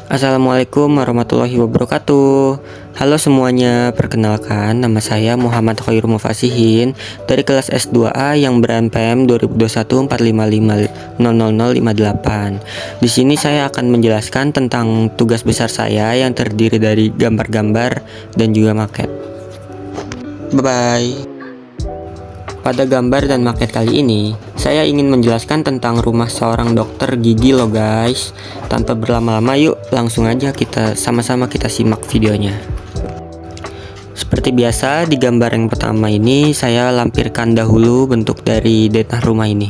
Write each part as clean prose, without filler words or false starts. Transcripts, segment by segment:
Assalamualaikum warahmatullahi wabarakatuh. Halo semuanya, perkenalkan nama saya Muhammad Khairul Mufasihin dari kelas S2A yang ber-NPM 202145500058. Di sini saya akan menjelaskan tentang tugas besar saya yang terdiri dari gambar-gambar dan juga maket. Bye bye. Pada gambar dan maket kali ini, saya ingin menjelaskan tentang rumah seorang dokter gigi loh guys. Tanpa berlama-lama yuk langsung aja kita sama-sama simak videonya. Seperti biasa di gambar yang pertama ini saya lampirkan dahulu bentuk dari denah rumah ini.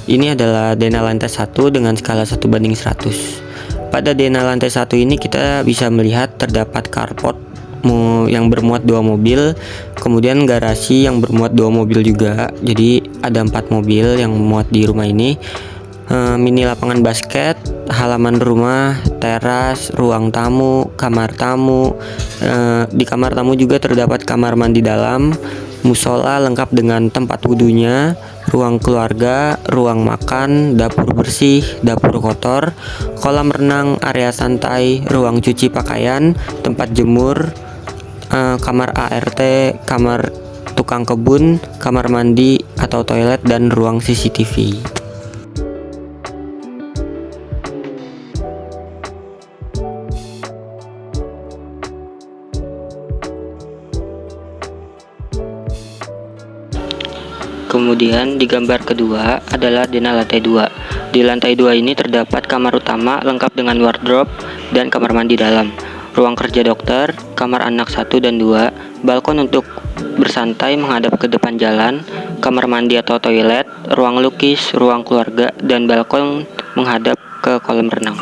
Ini adalah denah lantai 1 dengan skala 1:100. Pada denah lantai 1 ini kita bisa melihat terdapat carport yang bermuat 2 mobil, kemudian garasi yang bermuat 2 mobil juga. Jadi ada 4 mobil yang muat di rumah ini. Mini lapangan basket, halaman rumah, teras, ruang tamu, kamar tamu. Di kamar tamu juga terdapat kamar mandi dalam, musola lengkap dengan tempat wudhunya, ruang keluarga, ruang makan, dapur bersih, dapur kotor, kolam renang, area santai, ruang cuci pakaian, tempat jemur, kamar ART, kamar tukang kebun, kamar mandi atau toilet, dan ruang CCTV. Kemudian di gambar kedua adalah denah lantai 2. Di lantai 2 ini terdapat kamar utama lengkap dengan wardrobe dan kamar mandi dalam, ruang kerja dokter, kamar anak 1 dan 2, balkon untuk bersantai menghadap ke depan jalan, kamar mandi atau toilet, ruang lukis, ruang keluarga, dan balkon menghadap ke kolam renang.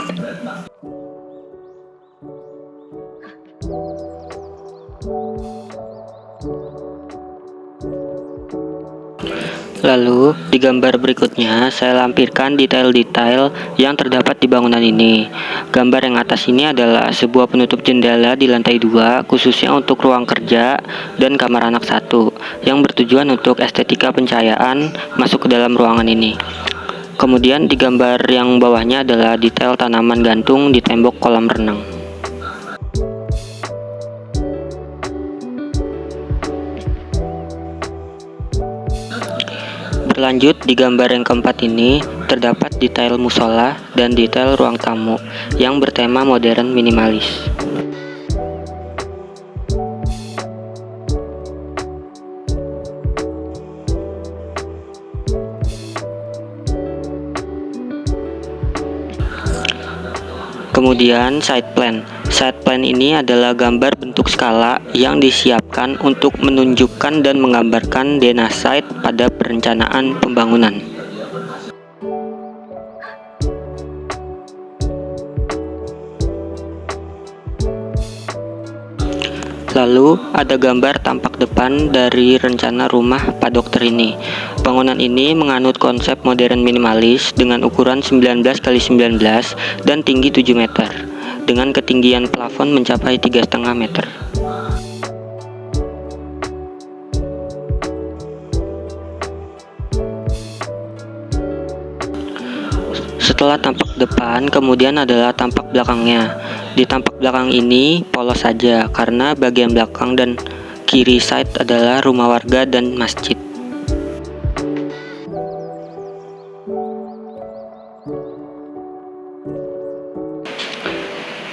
Lalu, di gambar berikutnya, saya lampirkan detail-detail yang terdapat di bangunan ini. Gambar yang atas ini adalah sebuah penutup jendela di lantai 2, khususnya untuk ruang kerja dan kamar anak 1, yang bertujuan untuk estetika pencahayaan masuk ke dalam ruangan ini. Kemudian di gambar yang bawahnya adalah detail tanaman gantung di tembok kolam renang. Berlanjut, di gambar yang keempat ini terdapat detail musola dan detail ruang tamu yang bertema modern minimalis. Kemudian side plan. Side plan ini adalah gambar bentuk skala yang disiapkan untuk menunjukkan dan menggambarkan denah site pada perencanaan pembangunan. Lalu ada gambar tampak depan dari rencana rumah Pak Dokter ini. Bangunan ini menganut konsep modern minimalis dengan ukuran 19x19 dan tinggi 7 meter, dengan ketinggian plafon mencapai 3,5 meter. Setelah tampak depan, kemudian adalah tampak belakangnya. Di tampak belakang ini polos saja karena bagian belakang dan kiri side adalah rumah warga dan masjid.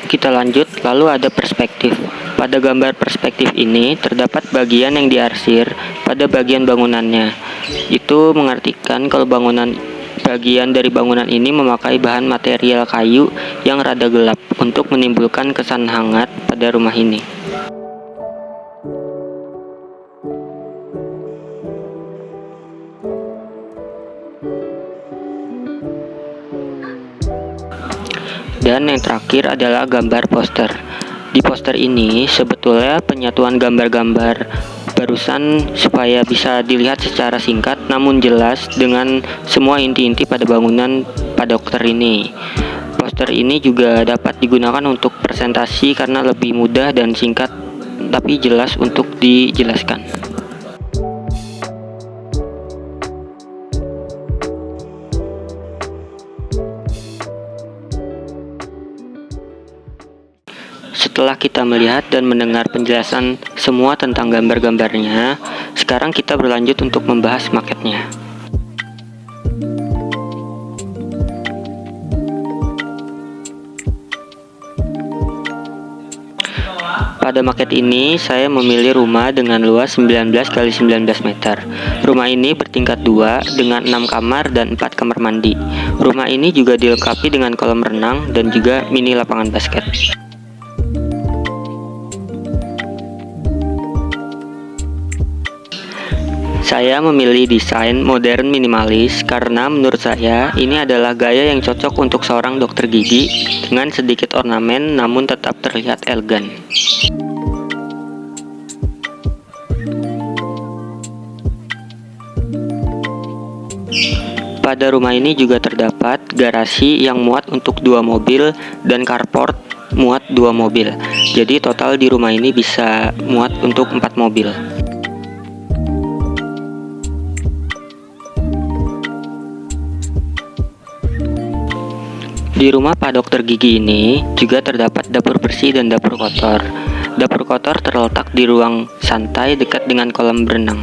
Kita lanjut, lalu ada perspektif. Pada gambar perspektif ini terdapat bagian yang diarsir pada bagian bangunannya. Itu mengartikan kalau bagian dari bangunan ini memakai bahan material kayu yang rada gelap untuk menimbulkan kesan hangat pada rumah ini. Dan yang terakhir adalah gambar poster. Di poster ini sebetulnya penyatuan gambar-gambar barusan supaya bisa dilihat secara singkat namun jelas dengan semua inti-inti pada bangunan Pak Dokter ini. Poster ini juga dapat digunakan untuk presentasi karena lebih mudah dan singkat tapi jelas untuk dijelaskan. Setelah kita melihat dan mendengar penjelasan semua tentang gambar-gambarnya, sekarang kita berlanjut untuk membahas maketnya. Pada maket ini, saya memilih rumah dengan luas 19 kali 19 meter. Rumah ini bertingkat 2 dengan 6 kamar dan 4 kamar mandi. Rumah ini juga dilengkapi dengan kolam renang dan juga mini lapangan basket. Saya memilih desain modern minimalis karena menurut saya ini adalah gaya yang cocok untuk seorang dokter gigi dengan sedikit ornamen namun tetap terlihat elegan. Pada rumah ini juga terdapat garasi yang muat untuk 2 mobil dan carport muat 2 mobil. Jadi total di rumah ini bisa muat untuk 4 mobil. Di rumah Pak Dokter Gigi ini juga terdapat dapur bersih dan dapur kotor. Dapur kotor terletak di ruang santai dekat dengan kolam berenang.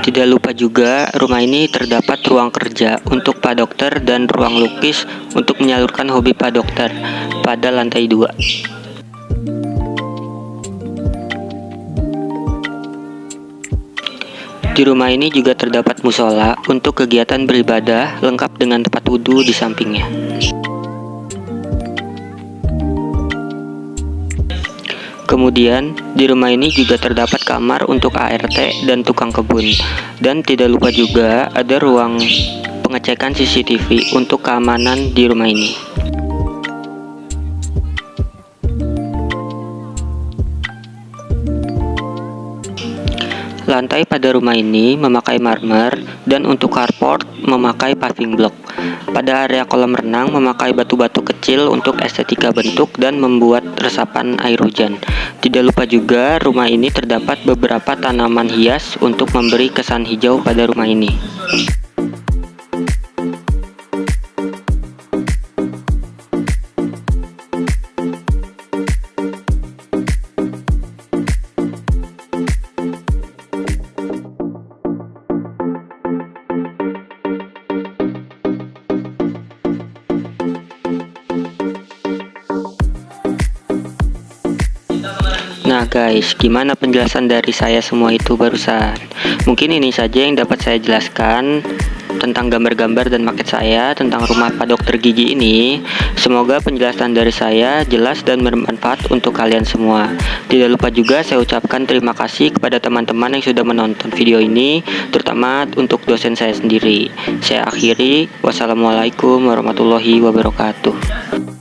Tidak lupa juga, rumah ini terdapat ruang kerja untuk Pak Dokter dan ruang lukis untuk menyalurkan hobi Pak Dokter pada lantai 2. Di rumah ini juga terdapat musola untuk kegiatan beribadah lengkap dengan tempat wudhu di sampingnya. Kemudian, di rumah ini juga terdapat kamar untuk ART dan tukang kebun. Dan tidak lupa juga ada ruang pengecekan CCTV untuk keamanan di rumah ini. Lantai pada rumah ini memakai marmer dan untuk carport memakai paving block. Pada area kolam renang memakai batu-batu kecil untuk estetika bentuk dan membuat resapan air hujan. Tidak lupa juga rumah ini terdapat beberapa tanaman hias untuk memberi kesan hijau pada rumah ini. Nah guys, gimana penjelasan dari saya semua itu barusan? Mungkin ini saja yang dapat saya jelaskan tentang gambar-gambar dan maket saya tentang rumah Pak Dokter Gigi ini. Semoga penjelasan dari saya jelas dan bermanfaat untuk kalian semua. Tidak lupa juga saya ucapkan terima kasih kepada teman-teman yang sudah menonton video ini, terutama untuk dosen saya sendiri. Saya akhiri, wassalamualaikum warahmatullahi wabarakatuh.